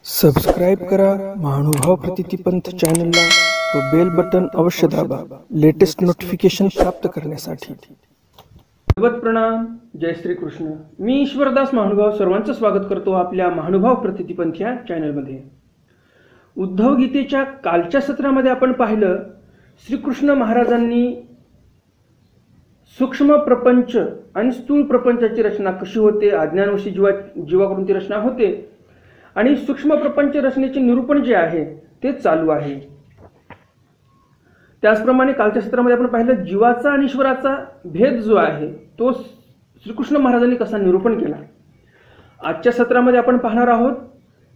Subscribe करा महानुभाव प्रतितिपंथ चॅनलला व बेल बटन अवश्य दाबा लेटेस्ट नोटिफिकेशन प्राप्त करण्यासाठी। भगवत प्रणाम। जय श्री कृष्ण। मी ईश्वरदास महानुभाव सर्वांचं स्वागत करतो आपल्या महानुभाव प्रतितिपंथ या चॅनलमध्ये। उद्धव गीतेच्या कालच्या सत्रामध्ये आपण पाहिलं श्रीकृष्ण महाराजांनी सूक्ष्म प्रपंच आणि स्थूल प्रपंचाची रचना कशी होते, अज्ञानवशी जीवाकडून ती रचना होते आणि सूक्ष्म प्रपंच रचनेचे निरूपण जे आहे ते चालू आहे। त्याचप्रमाणे कालच्या सत्रामध्ये आपण पाहिलं जीवाचा आणि ईश्वराचा भेद जो आहे तो श्रीकृष्ण महाराजांनी कसा निरूपण केला। आजच्या सत्रामध्ये आपण पाहणार आहोत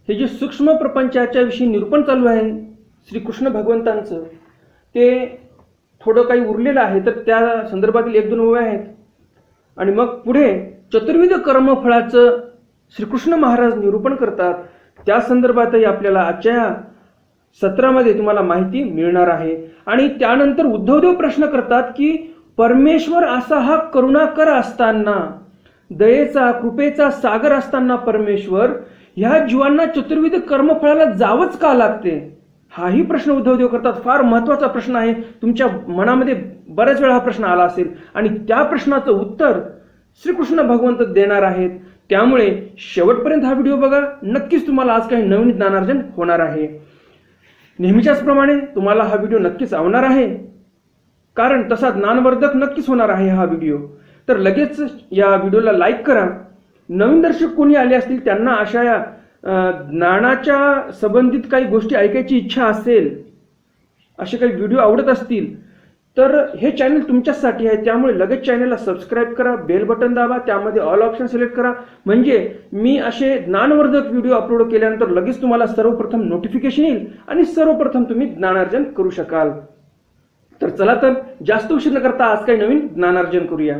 हे जे सूक्ष्म प्रपंचाच्या विषयी निरूपण चालू आहे श्रीकृष्ण भगवंतांचं, ते थोडं काही उरलेलं आहे, तर त्या संदर्भातील एक दोन ओव्या आहेत आणि मग पुढे चतुर्विध कर्मफळाचं श्रीकृष्ण महाराज निरूपण करतात। त्या संदर्भातही आपल्याला आजच्या सत्रामध्ये तुम्हाला माहिती मिळणार आहे। आणि त्यानंतर उद्धवदेव प्रश्न करतात की परमेश्वर असा हा करुणाकर असताना, दयेचा कृपेचा सागर असताना परमेश्वर ह्या जीवांना चतुर्विध कर्मफळाला जावंच का लागते, हाही प्रश्न उद्धवदेव करतात। फार महत्त्वाचा प्रश्न आहे, तुमच्या मनामध्ये बऱ्याच वेळा हा प्रश्न आला असेल आणि त्या प्रश्नाचं उत्तर श्रीकृष्ण भगवंत देणार आहेत। त्यामुळे शेवटपर्यंत हा व्हिडिओ बघा, नक्कीच तुम्हाला आज काही नवीन ज्ञानार्जन होणार आहे। नेहमीच्याच प्रमाणे तुम्हाला हा व्हिडिओ नक्कीच आवडणार आहे, कारण तसा ज्ञानवर्धक नक्कीच होणार आहे हा व्हिडिओ। तर लगेच या व्हिडिओला लाईक करा। नवीन दर्शक कोणी आले असतील त्यांना अशा या ज्ञानाच्या संबंधित काही गोष्टी ऐकायची इच्छा असेल, असे काही व्हिडिओ आवडत असतील तर हे चॅनल तुमच्यासाठी आहे। त्यामुळे लगेच चॅनलला सबस्क्राईब करा, बेल बटन दाबा, त्यामध्ये ऑल ऑप्शन सिलेक्ट करा, म्हणजे मी असे ज्ञानवर्धक व्हिडिओ अपलोड केल्यानंतर लगेच तुम्हाला सर्वप्रथम नोटिफिकेशन येईल आणि सर्वप्रथम तुम्ही ज्ञानार्जन करू शकाल। तर चला तर जास्त उशीर न करता आज काही नवीन ज्ञानार्जन करूया।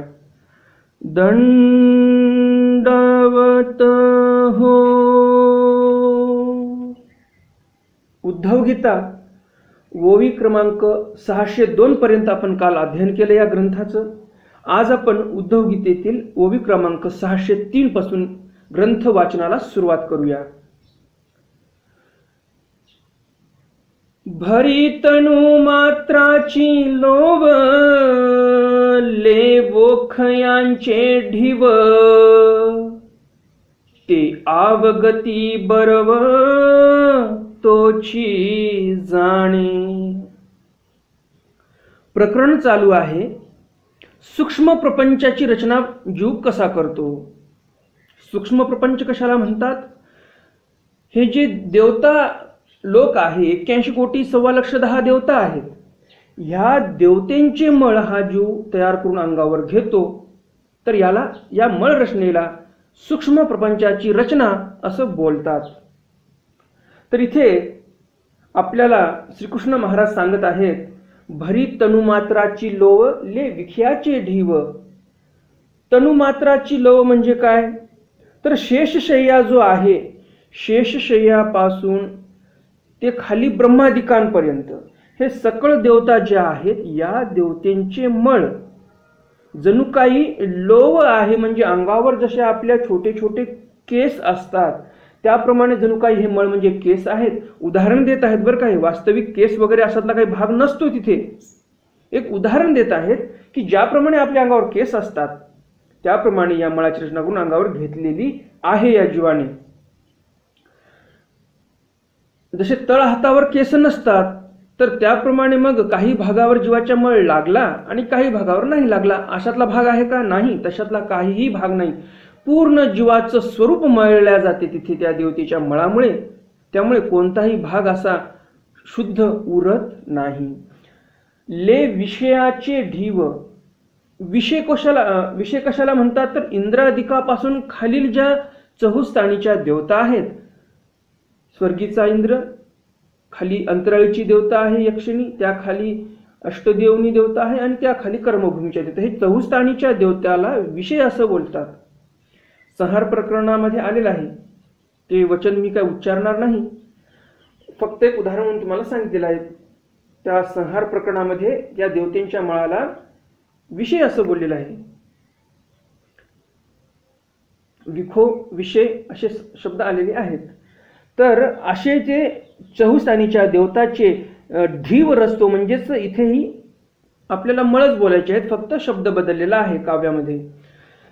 दंडवत हो। उद्धव गीता ओवी क्रमांक 602 पर्यंत आपण काल अध्ययन केलं या ग्रंथाचं। आज आपण उद्धव गीतेतील ओवी क्रमांक 603 पासून ग्रंथ वाचनाला सुरुवात करूया। भरी तनु मात्राची लोव, ले वोखयांचे ढिव, ते आवगती बरव तोची जाणे। प्रकरण चालू आहे सूक्ष्म प्रपंचाची रचना जीव कसा करतो। सूक्ष्म प्रपंच कशाला म्हणतात? हे जे देवता लोक आहे, 81 कोटी 1.25 देवता आहेत, ह्या देवतेंचे मळ हा जीव तयार करून अंगावर घेतो, तर याला या मळ रचनेला सूक्ष्म प्रपंचाची रचना असं बोलतात। तर इथे आपल्याला श्रीकृष्ण महाराज सांगत आहेत, भरी तनुमात्राची लोव, ले विख्याचे ढीव। तनुमात्राची लोव म्हणजे काय? तर शेषशय्या जो आहे, शेषशय्यापासून ते खाली ब्रह्मादिकांपर्यंत हे सकळ देवता ज्या आहेत, या देवतेंचे मळ जणू काही लोव आहे, म्हणजे अंगावर जसे आपल्या छोटे छोटे केस असतात त्याप्रमाणे जणू काही हे मळ म्हणजे केस आहेत। उदाहरण देत आहेत बरं, काही वास्तविक केस वगैरे असातला काही भाग नसतो, तिथे एक उदाहरण देत आहेत की ज्याप्रमाणे आपल्या अंगावर केस असतात त्याप्रमाणे या मळाची रचना करून अंगावर घेतलेली आहे या जीवाने। जसे तळ हातावर केस नसतात तर त्याप्रमाणे मग काही भागावर जीवाचा मळ लागला आणि काही भागावर नाही लागला, अशातला भाग आहे का? नाही, तशातला काहीही भाग नाही। पूर्ण जीवाचं स्वरूप मळल्या जाते तिथे त्या देवतेच्या मळामुळे, त्यामुळे कोणताही भाग असा शुद्ध उरत नाही। ले विषयाचे ढीव, विषय कशाला म्हणतात? तर इंद्रादिकापासून खालील ज्या चहुस्थानीच्या देवता आहेत, स्वर्गीचा इंद्र, खाली अंतराळीची देवता आहे यक्षिणी, त्या खाली अष्टदेवनी देवता आहे आणि त्या खाली कर्मभूमीच्या देवता, हे चहुस्थानीच्या देवत्याला विषय असं बोलतात। संहार प्रकरणामध्ये आलेलं आहे, ते वचन मी काय उच्चारणार नाही, फक्त एक उदाहरण म्हणून तुम्हाला सांगितलेलं आहे। त्या संहार प्रकरणामध्ये या देवतेंच्या मळाला विषय असं बोललेलं आहे। विखो विषय असे शब्द आलेले आहेत। तर असे ते चहुस्थानीच्या देवताचे ढीव रचतो, म्हणजेच इथेही आपल्याला मळच बोलायचे आहेत, फक्त शब्द बदललेला आहे काव्यामध्ये.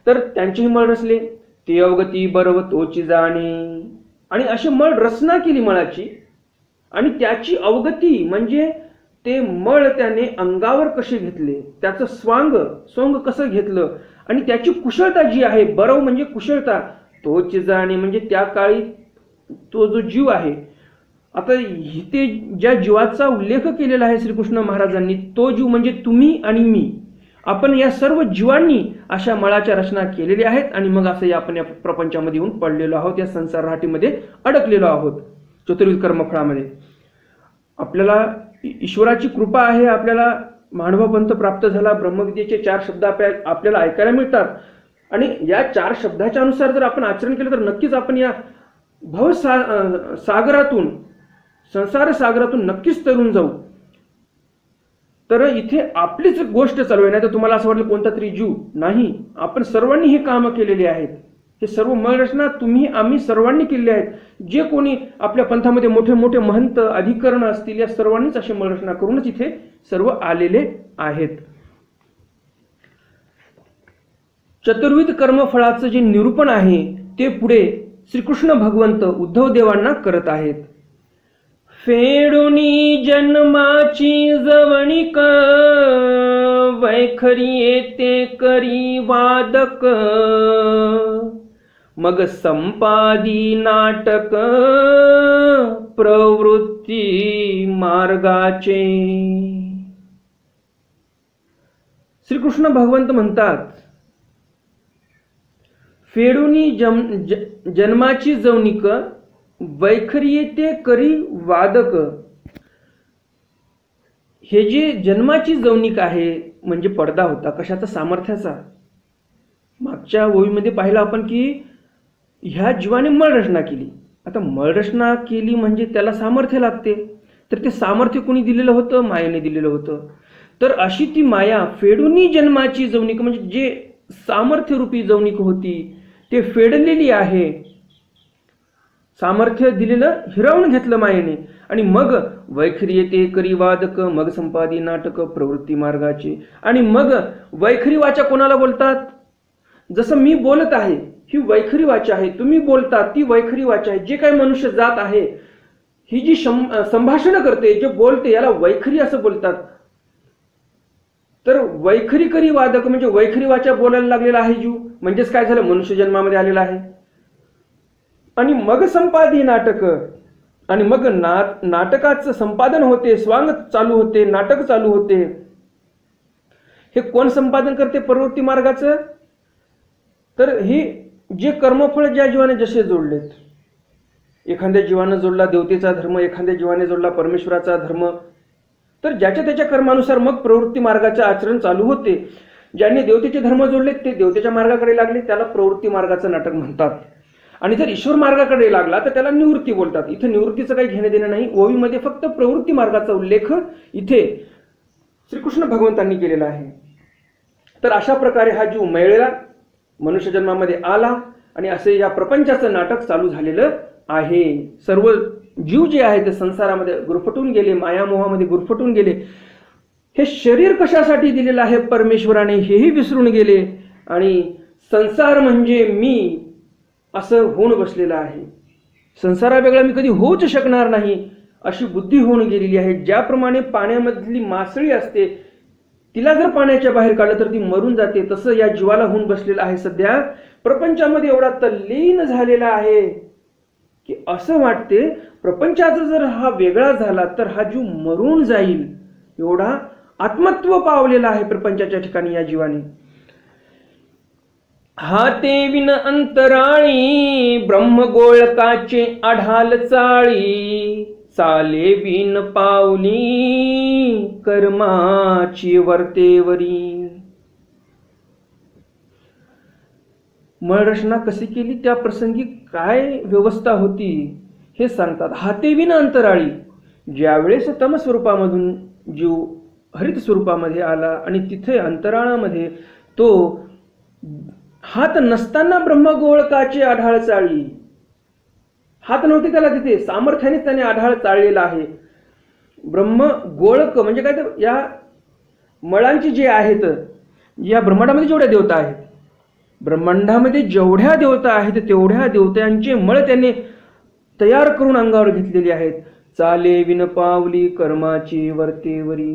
तर त्यांचेही मळ रचले. ते अवगती बरव तोची जाणे, आणि अशी मळ रचना केली मळाची, आणि त्याची अवगती म्हणजे ते मळ त्याने अंगावर कसे घेतले, त्याचं सोंग कसं घेतलं, आणि त्याची कुशलता जी आहे, बरव म्हणजे कुशलता, तोची जाणे म्हणजे त्या काळी तो जो जीव आहे. आता इथे ज्या जीवाचा उल्लेख केलेला आहे श्रीकृष्ण महाराजांनी, तो जीव म्हणजे तुम्ही आणि मी. आपण या सर्व जीवांनी अशा मळाच्या रचना केलेल्या आहेत, आणि मग असं आपण या प्रपंचामध्ये येऊन पडलेलो आहोत, या संसार राहाटीमध्ये अडकलेलो आहोत, चतुर्विध कर्मफळामध्ये. आपल्याला ईश्वराची कृपा आहे, आपल्याला मानवपंथ प्राप्त झाला, ब्रह्मविद्येचे 4 शब्द आपल्याला ऐकायला मिळतात, आणि या 4 शब्दाच्या अनुसार जर आपण आचरण केलं तर नक्कीच आपण या सागरातून, संसार सागरातून नक्कीच तरून जाऊ. तर इथे आपलीच गोष्ट चालू आहे, नाही तर तुम्हाला असं वाटलं कोणता तरी जीव नाही. आपण सर्वांनी हे काम केलेले आहेत. हे सर्व मळरचना तुम्ही आम्ही सर्वांनी केलेले आहेत. जे कोणी आपल्या पंथामध्ये मोठे मोठे महंत अधिकरण असतील, या सर्वांनीच अशी मळरचना करूनच इथे सर्व आलेले आहेत. चतुर्विध कर्मफळाचं जे निरूपण आहे ते पुढे श्रीकृष्ण भगवंत उद्धव देवांना करत आहेत. फेडुनी जन्माची जवणिक, वैखरी येते करी वादक, मग संपादी नाटक प्रवृत्ती मार्गाचे. श्रीकृष्ण भगवंत म्हणतात, फेडुनी जन्माची जवणिक, वैखरी येते करी वादक. हे जे जन्माची जवणिक आहे म्हणजे पडदा होता कशाचा, सामर्थ्याचा. मागच्या ओळीमध्ये पाहिलं आपण की ह्या जीवाने मळरचना केली. आता मळरचना केली म्हणजे त्याला सामर्थ्य लागते, तर ते सामर्थ्य कोणी दिलेलं होतं, मायेने दिलेलं होतं. तर अशी ती माया फेडुनी जन्माची जवणिक म्हणजे जे सामर्थ्य रूपी जवणिक होती ते फेडलेली आहे. सामर्थ्य दिलेलं हिरावून घेतलं मायेने, आणि मग वैखरी येते करी वादक, मग संपादी नाटक प्रवृत्ती मार्गाची. आणि मग वैखरी वाचा कोणाला बोलतात, जसं मी बोलत आहे ही वैखरी वाचा आहे, तुम्ही बोलता ती वैखरी वाचा आहे. जे काही मनुष्य जात आहे ही जी संभाषण करते, जे बोलते, याला वैखरी असं बोलतात. तर वैखरी करी वादक म्हणजे वैखरी वाचा बोलायला लागलेला आहे जीव, म्हणजेच काय झालं, मनुष्य जन्मामध्ये आलेला आहे. आणि मग संपादी नाटक, आणि मग नाटकाचं संपादन होते, स्वांग चालू होते, नाटक चालू होते. हे कोण संपादन करते प्रवृत्ती मार्गाचं, तर हे जे कर्मफळ ज्या जीवाने जसे जोडलेत, एखाद्या जीवाने जोडला देवतेचा धर्म, एखाद्या जीवाने जोडला परमेश्वराचा धर्म, तर ज्याच्या त्याच्या कर्मानुसार मग प्रवृत्ती मार्गाचे आचरण चालू होते. ज्यांनी देवतेचे धर्म जोडले ते देवतेच्या मार्गाकडे लागले, त्याला प्रवृत्ती मार्गाचं नाटक म्हणतात. आणि जर ईश्वर मार्गाकडे लागला तर त्याला निवृत्ती बोलतात. इथे निवृत्तीचं काही घेणं देणं नाही, ओवीमध्ये फक्त प्रवृत्ती मार्गाचा उल्लेख इथे श्रीकृष्ण भगवंतांनी केलेला आहे. तर अशा प्रकारे हा जीव मेळेला मनुष्य जन्मामध्ये आला, आणि असे या प्रपंचाचं नाटक चालू झालेलं आहे. सर्व जीव जे आहे ते संसारामध्ये गुरफटून गेले, मायामोहामध्ये गुरफटून गेले. हे शरीर कशासाठी दिलेलं आहे परमेश्वराने हेही विसरून गेले, आणि संसार म्हणजे मी असं होऊन बसलेलं आहे. संसारावेगळा मी कधी होऊच शकणार नाही अशी बुद्धी होऊन गेलेली आहे. ज्याप्रमाणे पाण्यामधली मासळी असते, तिला जर पाण्याच्या बाहेर काढलं तर ती मरून जाते, तसं या जीवाला होऊन बसलेलं आहे. सध्या प्रपंचामध्ये एवढा तल्लीन झालेला आहे की असं वाटते प्रपंचाचा जर हा वेगळा झाला तर हा जीव मरून जाईल. एवढा आत्मत्व पावलेला आहे प्रपंचाच्या ठिकाणी या जीवाने. हाते विन अंतराळी ब्रह्मगोळकाचे आढाल चाळी, चाले विन पावली कर्माची वर्तेवरी. मळरचना कशी केली, त्या प्रसंगी काय व्यवस्था होती हे सांगतात. हाते विन अंतराळी, ज्यावेळेस तम स्वरूपामधून जीव हरित स्वरूपामध्ये आला आणि तिथे अंतराळामध्ये तो हात नसताना ब्रह्मगोळकाचे आढाळ चाळी, हात नव्हते त्याला तिथे, सामर्थ्यानेच त्याने आढाळ चाललेला आहे. ब्रह्म गोळक म्हणजे काय तर या मळांची जे आहेत, या ब्रह्मांडामध्ये जेवढ्या देवता आहेत, ब्रह्मांडामध्ये जेवढ्या देवता आहेत तेवढ्या देवतांचे मळ त्याने तयार करून अंगावर घेतलेली आहेत. चाले विन पावली कर्माची वर्तेवरी.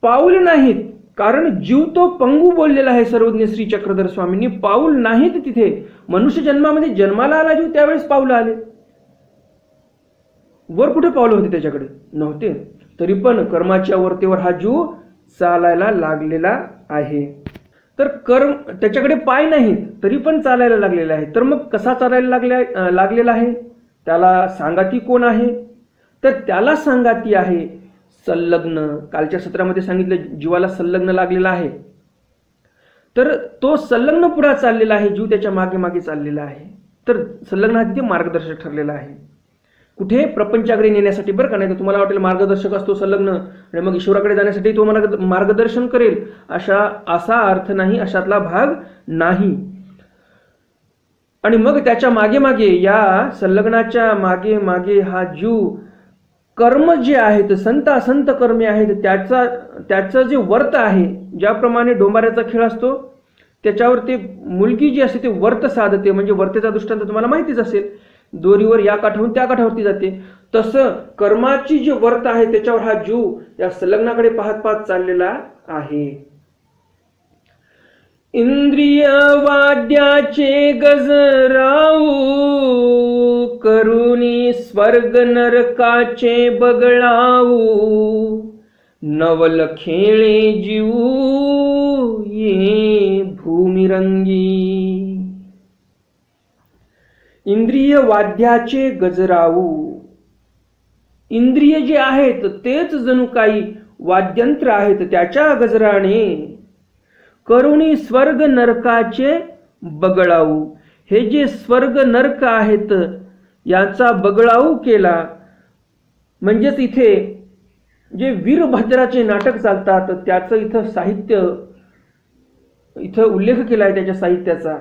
पाऊल नाहीत, कारण जीव तो पंगू बोललेला आहे सर्वज्ञ श्री चक्रधर स्वामींनी. पाऊल नाहीत तिथे. मनुष्य जन्मामध्ये जन्माला आला जीव त्यावेळेस पाऊल आले, वर कुठे पावलं होते त्याच्याकडे नव्हते. तरी पण कर्माच्या वर्तेवर हा जीव चालायला लागलेला आहे. तर कर्म त्याच्याकडे पाय नाहीत तरी पण चालायला लागलेला आहे. तर मग कसा चालायला लागलेला आहे? त्याला सांगाती कोण आहे? तर त्याला सांगाती आहे संलग्न. कालच्या सत्रामध्ये सांगितलं जीवाला संलग्न लागलेला आहे. तर तो संलग्न पुढे चाललेला आहे, जीव त्याच्या मागे मागे चाललेला आहे. तर संलग्न हा तिथे मार्गदर्शक ठरलेला आहे. कुठे? प्रपंचाकडे नेण्यासाठी बरं का. नाही तर तुम्हाला वाटेल मार्गदर्शक असतो संलग्न आणि मग ईश्वराकडे जाण्यासाठी तो मला मार्गदर्शन करेल, असा अर्थ नाही, अशातला भाग नाही. आणि मग त्याच्या मागे मागे, या संलग्नाच्या मागे मागे हा जीव कर्म जे आहेत, संत कर्मे आहेत, त्याचं जे वर्त आहे, ज्याप्रमाणे डोंबाऱ्याचा खेळ असतो त्याच्यावर ते मुलगी जी असते ते वर्त साधते. म्हणजे वर्तेचा दृष्टांत तुम्हाला माहितीच असेल, दोरीवर या काठावरून त्या काठावरती जाते. तसं कर्माची जी वर्त आहे त्याच्यावर हा जीव या संलग्नाकडे पाहत पाहत चाललेला आहे. इंद्रिय वाद्याचे गजराऊ करुणी स्वर्ग नरकाचे बगळाऊ नवल खेळे जीव ये भूमिरंगी. इंद्रिय वाद्याचे गजराऊ. इंद्रिय जे आहेत तेच जणू काही वाद्यंत्र आहेत, त्याच्या गजराने करुणी स्वर्ग नरकाचे बगळाऊ. हे जे स्वर्ग नरक आहेत याचा बगळाऊ केला. म्हणजेच इथे जे वीरभद्राचे नाटक चालतात त्याचं इथं साहित्य, इथं उल्लेख केला आहे त्याच्या साहित्याचा.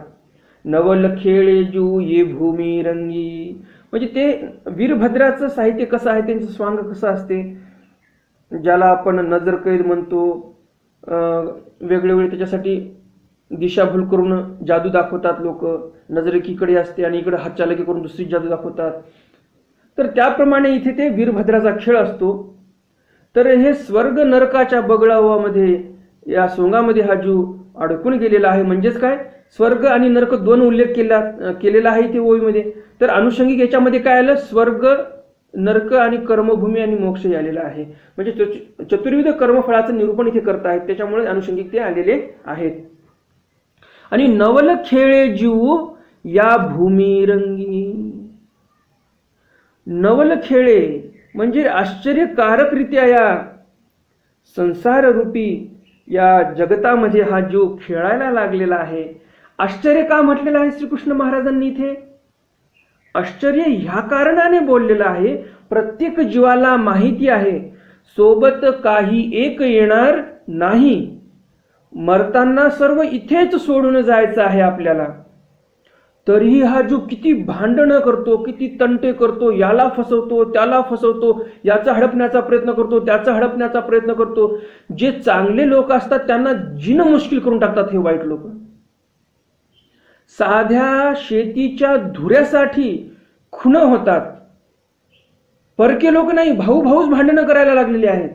नवल खेळे जू ये भूमी रंगी. म्हणजे ते वीरभद्राचं साहित्य कसं आहे, त्यांचं स्वांग कसं असते, ज्याला आपण नजर कैद म्हणतो. वेगवेगळे त्याच्यासाठी दिशाभूल करून जादू दाखवतात लोक. नजर एकीकडे असते आणि इकडे हातचालकी करून दुसरी जादू दाखवतात. तर त्याप्रमाणे इथे ते वीरभद्राचा खेळ असतो. तर हे स्वर्ग नरकाच्या बगळावामध्ये, या सोंगामध्ये हा जीव अडकून गेलेला आहे. म्हणजेच काय, स्वर्ग आणि नरक दोन उल्लेख केलेला आहे इथे ओळीमध्ये. तर अनुषंगिक याच्यामध्ये काय आलं, स्वर्ग नरक आणि कर्मभूमी आणि मोक्ष आलेला आहे. म्हणजे चतुर्विध कर्मफळाचं निरूपण इथे करत आहेत, त्याच्यामुळे अनुषंगिक ते आलेले आहेत. आणि नवल खेळे जीव या भूमी रंगी. नवल खेळे म्हणजे आश्चर्यकारकरित्या या संसार रूपी या जगतामध्ये हा जीव खेळायला लागलेला आहे. आश्चर्य का म्हटलेलं आहे श्रीकृष्ण महाराजांनी इथे? आश्चर्य ह्या कारणाने बोललेलं आहे, प्रत्येक जीवाला माहिती आहे सोबत काही एक येणार नाही. मरताना सर्व इथेच सोडून जायचं आहे आपल्याला. तरीही हा जीव किती भांडणं करतो, किती तंटे करतो, याला फसवतो त्याला फसवतो, याचा हडपण्याचा प्रयत्न करतो त्याचा हडपण्याचा प्रयत्न करतो. जे चांगले लोक असतात त्यांना जीणं मुश्किल करून टाकतात हे वाईट लोक. साध्या शेतीच्या धुऱ्यासाठी खुन होतात. परके लोक नाही, भाऊ भाऊच भांडणं करायला लागलेले आहेत.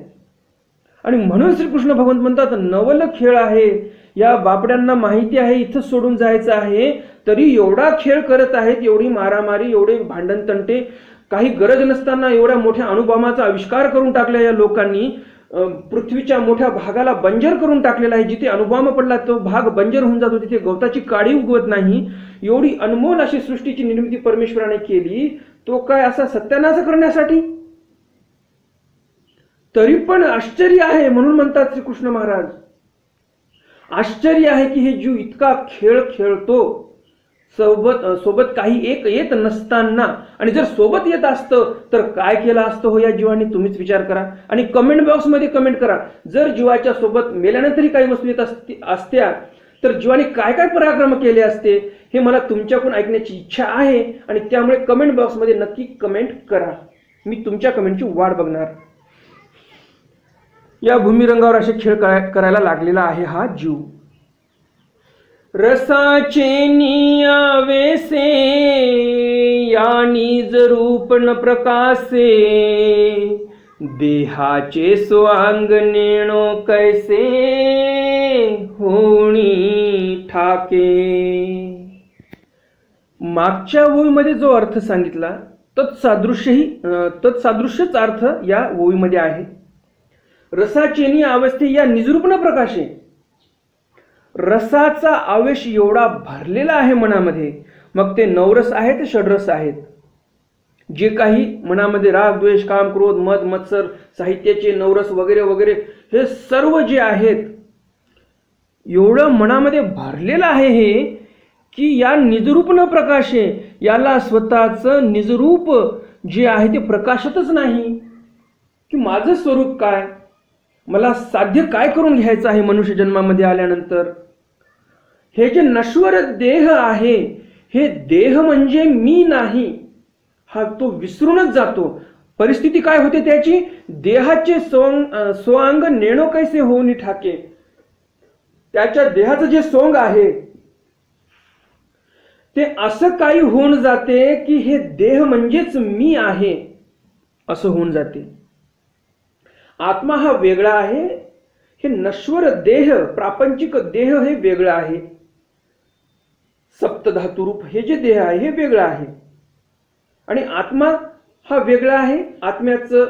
आणि म्हणून श्रीकृष्ण भगवंत म्हणतात नवल खेळ आहे. या बापड्यांना माहिती आहे इथं सोडून जायचं आहे, तरी एवढा खेळ करत आहेत, एवढी मारामारी, एवढे भांडण तंटे. काही गरज नसताना एवढ्या मोठ्या अणुबॉम्बाचा आविष्कार करून टाकला या लोकांनी. पृथ्वीच्या मोठ्या भागाला बंजर करून टाकलेला आहे. जिथे अणुबॉम्ब पडला तो भाग बंजर होऊन जातो, तिथे गवताची काडी उगवत नाही. एवढी अनमोल अशी सृष्टीची निर्मिती परमेश्वराने केली, तो काय असा सत्यानाश करण्यासाठी? तरी पण आश्चर्य आहे. म्हणून म्हणतात श्रीकृष्ण महाराज, आश्चर्य आहे की हे जीव इतका खेळ खेळतो सोबत काही एक येत नसताना. आणि जर सोबत येत असतं तर काय केलं असतं हो या जीवाने, तुम्हीच विचार करा. आणि कमेंट बॉक्स मध्ये कमेंट करा, जर जीवाच्या सोबत मेल्यानंतरही काही वस्तू येत असत्या तर जीवाने काय काय पराक्रम केले असते हे मला तुमच्याकडून ऐकण्याची इच्छा आहे आणि त्यामुळे कमेंट बॉक्समध्ये नक्की कमेंट करा. मी तुमच्या कमेंटची वाट बघणार. या भूमिरंगावर असे खेळ करायला लागलेला आहे हा जीव. रसाचे नियावेसे या निज रूप न प्रकाशे देहाचे स्वांग नेणो कैसे होणी ठाके. मागच्या ओळीमध्ये जो अर्थ सांगितला तत्सादृश्यच अर्थ या ओळीमध्ये आहे. रसाचेनी अवस्थे या निजरूपण प्रकाशे. रसाचा आवेश एवढा भरलेला आहे मनामध्ये, मग ते नवरस आहेत षड्रस आहेत. जे काही मनामध्ये राग द्वेष काम क्रोध मद मत्सर साहित्याचे नवरस वगैरे वगैरे हे सर्व जे आहेत एवढं मनामध्ये भरलेलं आहे हे की या निजरूप न प्रकाशे, याला स्वतःचं निजरूप जे आहे ते प्रकाशतच नाही. की माझं स्वरूप काय, मला साध्य काय करून घ्यायचं आहे मनुष्य जन्मामध्ये आल्यानंतर. हे जे नश्वर देह आहे हे देह म्हणजे मी नाही हा तो विसरूनच जातो. परिस्थिती काय होते त्याची, देहाचे स्वांग नेणो कैसे होऊन ठाके. त्याच्या देहाचं जे सोंग आहे ते असं काही होऊन जाते की हे देह म्हणजेच मी आहे असं होऊन जाते. आत्मा हा वेगळा आहे, हे नश्वर देह प्रापंचिक देह हे वेगळं आहे. सप्तधातुरूप हे जे देह आहे हे वेगळं आहे आणि आत्मा हा वेगळा आहे. आत्म्याचं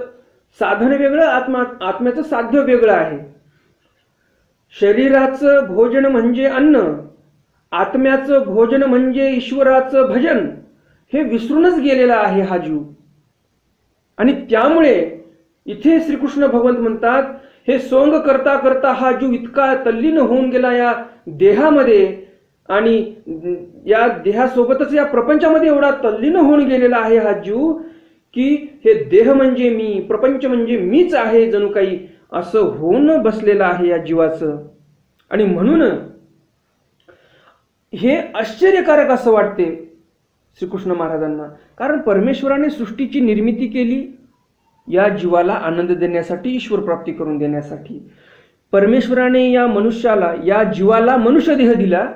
साधन वेगळं, आत्म्याचं साध्य वेगळं आहे. शरीराचं भोजन म्हणजे अन्न, आत्म्याचं भोजन म्हणजे ईश्वराचं भजन हे विसरूनच गेलेला आहे हा जीव. आणि त्यामुळे इथे श्रीकृष्ण भगवंत म्हणतात हे सोंग करता करता हा जीव इतका तल्लीन होऊन गेला या देहामध्ये आणि या देहासोबतच या प्रपंचामध्ये एवढा तल्लीन होऊन गेलेला आहे हा जीव की हे देह म्हणजे मी, प्रपंच म्हणजे मीच आहे जणू काही असं होऊन बसलेलं आहे या जीवाचं. आणि म्हणून हे आश्चर्यकारक असं वाटते श्रीकृष्ण महाराजांना. कारण परमेश्वराने सृष्टीची निर्मिती केली या जीवाला आनंद देण्यासाठी, ईश्वर प्राप्ती करून देण्यासाठी. परमेश्वराने या मनुष्याला, या जीवाला मनुष्य देह दिला,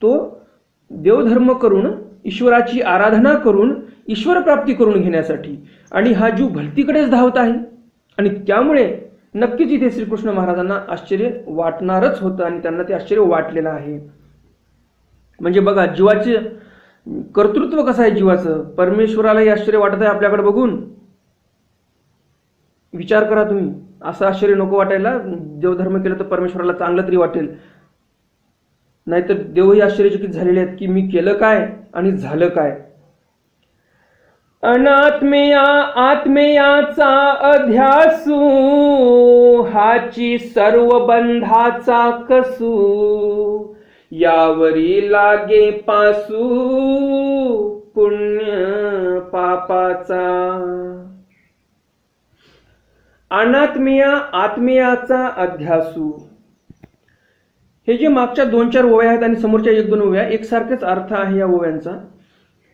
तो देवधर्म करून ईश्वराची आराधना करून ईश्वर प्राप्ती करून घेण्यासाठी. आणि हा जीव भलतीकडेच धावत आहे. आणि त्यामुळे नक्कीच इथे श्रीकृष्ण महाराजांना आश्चर्य वाटणारच होतं आणि त्यांना ते आश्चर्य वाटलेलं आहे. म्हणजे बघा जीवाचे कर्तृत्व कसं आहे जीवाचं. परमेश्वरालाही आश्चर्य वाटत आहे आपल्याकडे बघून. विचार करा तुम्ही, असं आश्चर्य नको वाटायला. देवधर्म केलं तर परमेश्वराला चांगलं तरी वाटेल, नाहीतर देवही आश्चर्यचकित झालेले आहेत की मी केलं काय आणि झालं काय. अनात्मेया आत्मेयाचा अध्यासू हाची सर्व बंधाचा कसू यावरी लागे पासू पुण्य पापाचा. अनात्मेया आत्मेयाचा अध्यासू हे जे मागच्या 2-4 ओव्या आहेत आणि समोरच्या 1-2 ओव्या एकसारखेच अर्थ आहे या ओव्यांचा,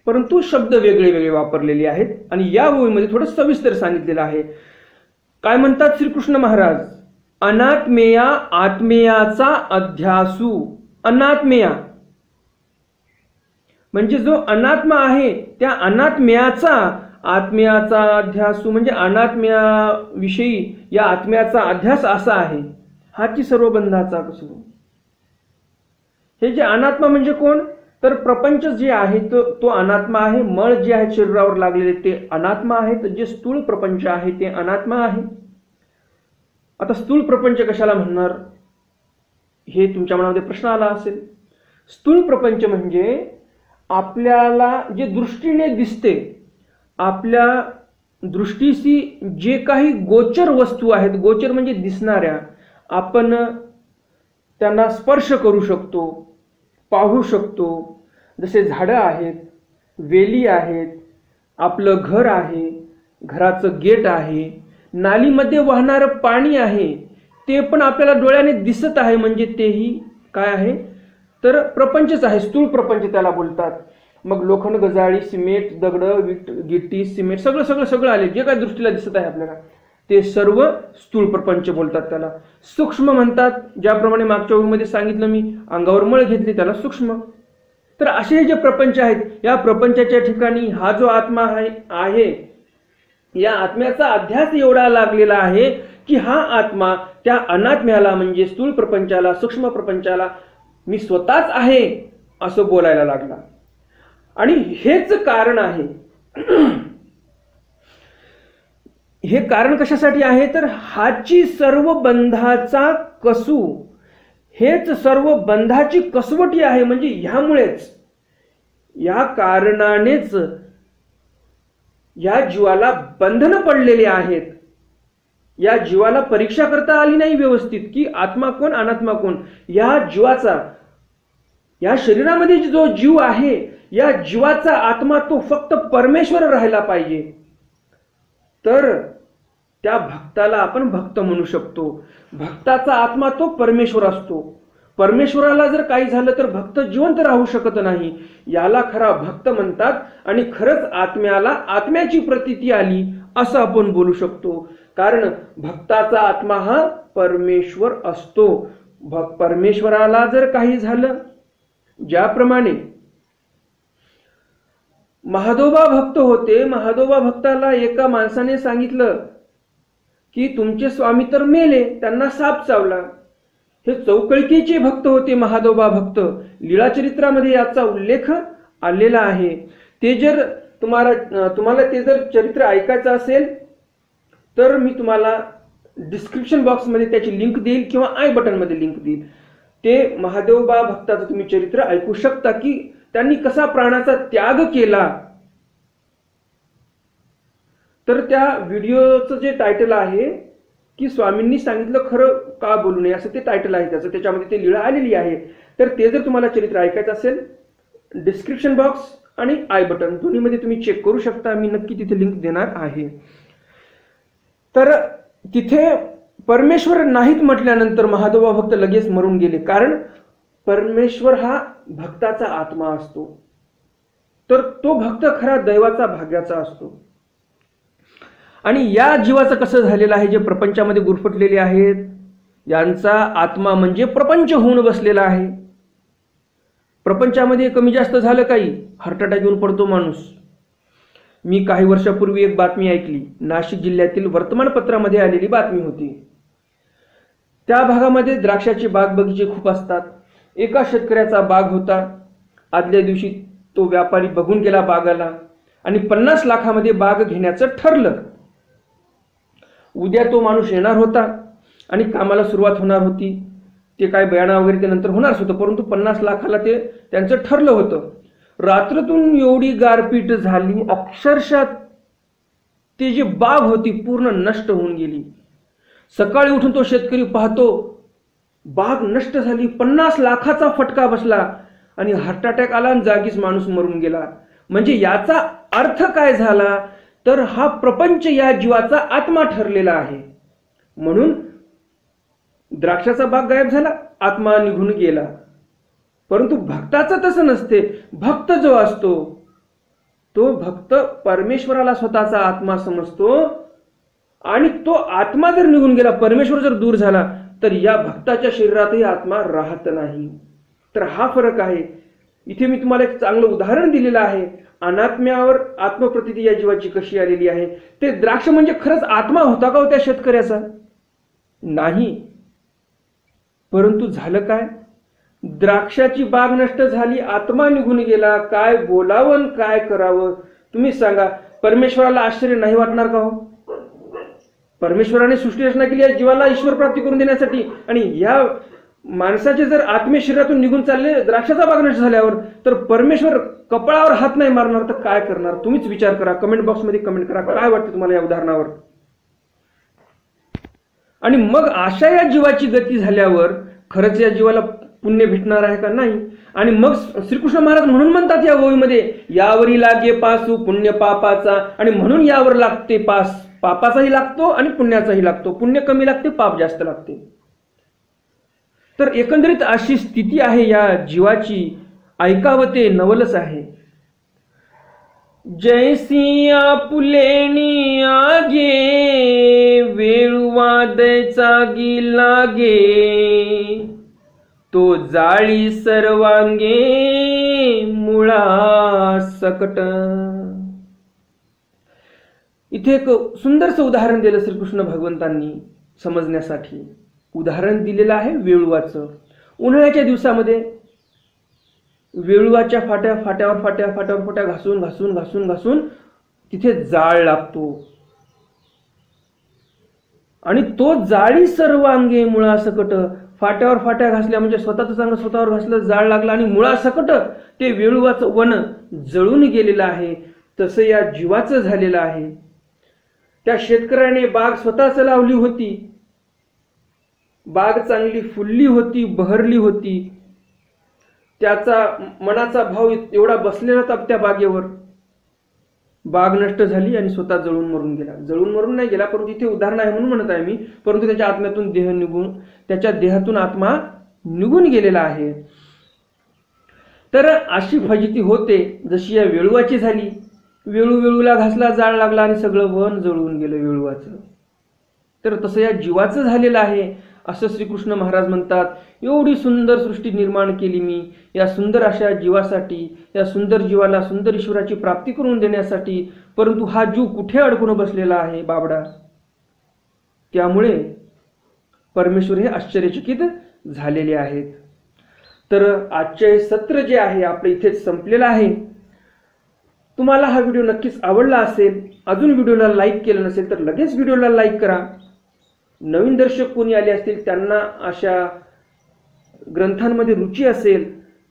परंतु शब्द वेगळे वेगळे वापरलेले आहेत. आणि या ओवीमध्ये थोडं सविस्तर सांगितलेलं आहे. काय म्हणतात श्रीकृष्ण महाराज, अनात्मेया आत्मेयाचा अध्यासू. अनात्मेया म्हणजे जो अनात्मा आहे त्या अनात्म्याचा, आत्म्याचा अध्यासू म्हणजे अनात्म्याविषयी या आत्म्याचा अध्यास असा आहे. हाची सर्व बंधाचा कसू. हे जे अनात्मा म्हणजे कोण, तर प्रपंच जे आहे तो अनात्मा आहे. मळ जे आहे शरीरावर लागलेले ते अनात्मा आहेत. जे स्थूल प्रपंच आहे ते अनात्मा आहे. आता स्थूल प्रपंच कशाला म्हणणार हे तुमच्या मनामध्ये प्रश्न आला असेल. स्थूल प्रपंच म्हणजे आपल्याला जे दृष्टीने दिसते, आपल्या दृष्टीशी जे काही गोचर वस्तू आहेत, गोचर म्हणजे दिसणाऱ्या, आपण त्यांना स्पर्श करू शकतो, पाहू शकतो. जसे झाडं आहेत, वेली आहेत, आपलं घर आहे, घराचं गेट आहे, नालीमध्ये वाहणारं पाणी आहे, ते पण आपल्याला डोळ्याने दिसत आहे. म्हणजे तेही काय आहे, तर प्रपंचच आहे, स्थूल प्रपंच त्याला बोलतात. मग लोखंड, गजाळी, सिमेंट, दगड, गिट्टी, सिमेंट सगळं सगळं सगळं आले, जे काय दृष्टीला दिसत आहे आपल्याला ते सर्व स्थूल प्रपंच बोलतात त्याला. सूक्ष्म म्हणतात, ज्याप्रमाणे मागच्या ओळीमध्ये सांगितलं मी, अंगावर मळ घेतली त्याला सूक्ष्म. तर असे हे जे प्रपंच आहेत, या प्रपंचाच्या ठिकाणी हा जो आत्मा आहे, या आत्म्याचा अध्यास एवढा लागलेला आहे की हा आत्मा त्या अनात्म्याला म्हणजे स्थूल प्रपंचाला, सूक्ष्म प्रपंचाला मी स्वतःच आहे असं बोलायला लागला. आणि हेच कारण आहे. हे कारण कशासाठी आहे तर हाची सर्व बंधाचा कसू, हेच सर्व बंधाची कसवटी आहे. म्हणजे ह्यामुळेच, या कारणानेच या जीवाला बंधनं पडलेले आहेत. या जीवाला परीक्षा करता आली नाही व्यवस्थित की आत्मा कोण अनात्मा कोण. या जीवाचा, या शरीरामध्ये जो जीव आहे, या जीवाचा आत्मा तो फक्त परमेश्वर राहायला पाहिजे, तर त्या भक्ताला आपण भक्त म्हणू शकतो. भक्ताचा आत्मा तो परमेश्वर असतो. परमेश्वराला जर काही झालं तर भक्त जिवंत राहू शकत नाही. याला खरा भक्त म्हणतात. आणि खरंच आत्म्याला आत्म्याची प्रतीती आली असं आपण बोलू शकतो. कारण भक्ताचा आत्मा हा परमेश्वर असतो. परमेश्वराला जर काही झालं, ज्याप्रमाणे महादोबा भक्त होते, महादोबा भक्ताला एका माणसाने सांगितलं की तुमचे स्वामी तर मेले, त्यांना साप चावला. हे चौकळकीचे भक्त होते महादोबा भक्त. लीळाचरित्रामध्ये याचा उल्लेख आलेला आहे. ते जर तुम्हाला ते जर चरित्र ऐकायचं असेल तर मी तुम्हाला डिस्क्रिप्शन बॉक्समध्ये त्याची लिंक देईल किंवा आय बटनमध्ये लिंक देईल. ते महादेवबा भक्ताचं तुम्ही चरित्र ऐकू शकता की त्यांनी कसा प्राणाचा त्याग केला. तर त्या व्हिडिओचं जे टायटल आहे की स्वामींनी सांगितलं खरं का बोलू नये, असं ते टायटल आहे त्याचं. त्याच्यामध्ये ते लीळा आलेली आहे. तर ते जर तुम्हाला चरित्र ऐकायचं असेल, डिस्क्रिप्शन बॉक्स आणि आय बटन दोन्हीमध्ये तुम्ही चेक करू शकता. मी नक्की तिथे लिंक देणार आहे. तर तिथे परमेश्वर नाहीत म्हटल्यानंतर महादेवा भक्त लगेच मरून गेले. कारण परमेश्वर हा भक्ताचा आत्मा असतो. तर तो भक्त खरा दैवाचा, भाग्याचा असतो. आणि या जीवाचं कसं झालेलं आहे, जे प्रपंचामध्ये गुरफटलेले आहेत, यांचा आत्मा म्हणजे प्रपंच होऊन बसलेला आहे. प्रपंचामध्ये कमी जास्त झालं काही, हार्ट अटॅक येऊन पडतो माणूस. मी काही वर्षापूर्वी एक बातमी ऐकली. नाशिक जिल्ह्यातील वर्तमानपत्रामध्ये आलेली बातमी होती. त्या भागामध्ये द्राक्षाचे बाग बगीचे खूप असतात. एका शेतकऱ्याचा बाग होता. आदल्या दिवशी तो व्यापारी बघून गेला बागाला आणि 50 लाखामध्ये बाग घेण्याचं ठरलं. उद्या तो माणूस येणार होता आणि कामाला सुरुवात होणार होती. ते काय बयाणा वगैरे ते नंतर होणारच होतं, परंतु 50 लाखाला ते त्यांचं ठरलं होतं. रात्रीतून एवढी गारपीट झाली, अक्षरशः ते जी बाग होती पूर्ण नष्ट होऊन गेली. सकाळी उठून तो शेतकरी पाहतो बाग नष्ट झाली, 50 लाखाचा फटका बसला आणि हार्ट अटॅक आला आणि जागीच माणूस मरून गेला. म्हणजे याचा अर्थ काय झाला तर हा प्रपंच या जीवाचा आत्मा ठरलेला आहे. म्हणून द्राक्षाचा बाग गायब झाला, आत्मा निघून गेला. परंतु भक्ताचं तसं नसते. भक्त जो असतो तो भक्त परमेश्वराला स्वतःचा आत्मा समजतो आणि तो आत्मा जर निघून गेला, परमेश्वर जर दूर झाला, तर या भक्ताच्या शरीरातही आत्मा राहत नाही. तर हा फरक आहे. इथे मी तुम्हाला एक चांगलं उदाहरण दिलेलं आहे. अनात्म्यावर आत्मप्रतीती या जीवाची कशी आलेली आहे. ते द्राक्ष म्हणजे खरंच आत्मा होता का हो त्या शेतकऱ्याचा? नाही. परंतु झालं काय, द्राक्षाची बाग नष्ट झाली, आत्मा निघून गेला. काय बोलावं काय करावं तुम्ही सांगा. परमेश्वराला आश्चर्य नाही वाटणार का हो? परमेश्वराने सृष्टी रचना केली आहे जीवाला ईश्वर प्राप्ती करून देण्यासाठी, आणि या माणसाचे जर आत्मे शरीरातून निघून चालले द्राक्षाचा बाग नष्ट झाल्यावर, तर परमेश्वर कपाळावर हात नाही मारणार तर काय करणार? तुम्हीच विचार करा. कमेंट बॉक्समध्ये कमेंट करा काय वाटतं तुम्हाला या उदाहरणावर. आणि मग अशा या जीवाची गती झाल्यावर खरंच या जीवाला पुण्य भेटणार आहे का? नाही. आणि मग श्रीकृष्ण महाराज म्हणून म्हणतात या ओळीमध्ये, यावरी लागे पासू पुण्य पापाचा, आणि म्हणून यावर लागते पास. पापाचाही लागतो आणि पुण्याचाही लागतो. पुण्य कमी लागते, पाप जास्त लागते. तर एकंदरीत अशी स्थिती आहे या जीवाची, ऐकावं ते नवलच आहे. जैसी आपुलेनी आगे वेळुवादचा गी लागे, तो जाळी सर्वांगे मुळा सकट. इथे एक सुंदरसं उदाहरण दिलं श्रीकृष्ण भगवंतांनी समजण्यासाठी. उदाहरण दिलेलं आहे वेळुवाचं. उन्हाळ्याच्या दिवसामध्ये वेळुवाच्या फाट्यावर घासून तिथे जाळ लागतो आणि तो जाळी सर्वांगे मुळासकट. फाट्यावर फाट्या घासल्या म्हणजे स्वतःचं चांगलं स्वतःवर घासलं, जाळ लागला आणि मुळासकट ते वेळुवाचं वन जळून गेलेलं आहे. तसं या जीवाचं झालेलं आहे. त्या शेतकऱ्याने बाग स्वतःच लावली होती, बाग चांगली फुलली होती, बहरली होती. त्याचा मनाचा भाव एवढा बसलेला होता त्या बागेवर. बाग नष्ट झाली आणि स्वतः जळून मरून गेला. जळून मरून नाही गेला, परंतु इथे उदाहरण आहे म्हणून म्हणत आहे मी, परंतु त्याच्या आत्म्यातून त्याच्या देहातून आत्मा निघून गेलेला आहे. तर अशी फजिती होते जशी या वेळुवाची झाली. वेळूला घासला, जाळ लागला आणि सगळं वन जळून गेलं वेळुवाचं. तर तसं या जीवाचं झालेलं आहे असं श्रीकृष्ण महाराज म्हणतात. एवढी सुंदर सृष्टी निर्माण केली मी या सुंदर अशा जीवासाठी, या सुंदर जीवाला सुंदर ईश्वराची प्राप्ती करून देण्यासाठी, परंतु हा जीव कुठे अडकून बसलेला आहे बाबडा. त्यामुळे परमेश्वर हे आश्चर्यचकित झालेले आहेत. तर आजचे हे सत्र जे आहे आपलं इथेच संपलेलं आहे. तुम्हाला हा व्हिडिओ नक्कीच आवडला असेल. अजून व्हिडिओला लाईक केलं नसेल तर लगेच व्हिडिओला लाईक करा. नवीन दर्शक कोणी आले असतील, त्यांना अशा ग्रंथांमध्ये रुची असेल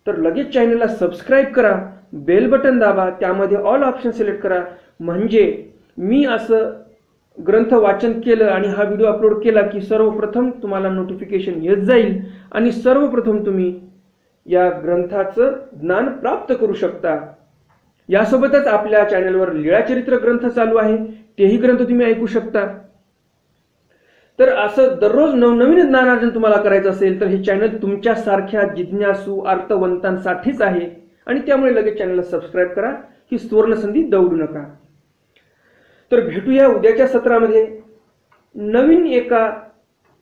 तर लगेच चॅनलला सबस्क्राईब करा, बेल बटन दाबा, त्यामध्ये ऑल ऑप्शन सिलेक्ट करा. म्हणजे मी असं ग्रंथ वाचन केलं आणि हा व्हिडिओ अपलोड केला की सर्वप्रथम तुम्हाला नोटिफिकेशन येत जाईल आणि सर्वप्रथम तुम्ही या ग्रंथाचं ज्ञान प्राप्त करू शकता. यासोबतच आपल्या चॅनलवर लीळाचरित्र ग्रंथ चालू आहे, तेही ग्रंथ तुम्ही ऐकू शकता. तर असं दररोज नवनवीन ज्ञानार्जन तुम्हाला करायचं असेल तर हे चॅनल तुमच्यासारख्या जिज्ञासू अर्थवंतांसाठीच आहे आणि त्यामुळे लगेच चॅनलला सबस्क्राईब करा. ही सुवर्ण संधी दवडू नका. तर भेटूया उद्याच्या सत्रामध्ये नवीन एका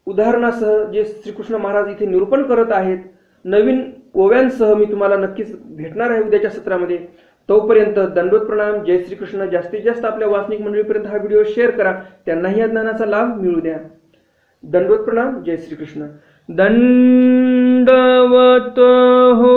उदाहरणासह जे श्रीकृष्ण महाराज इथे निरूपण करत आहेत. नवीन ओव्यांसह मी तुम्हाला नक्कीच भेटणार आहे उद्याच्या सत्रामध्ये. तोपर्यंत दंडवत प्रणाम. जय श्रीकृष्ण. जास्तीत जास्त आपल्या वाचनिक मंडळीपर्यंत हा व्हिडिओ शेअर करा, त्यांनाही या ज्ञानाचा लाभ मिळू द्या. दंडवत प्रणाम. जय श्रीकृष्ण. दंडवत हो.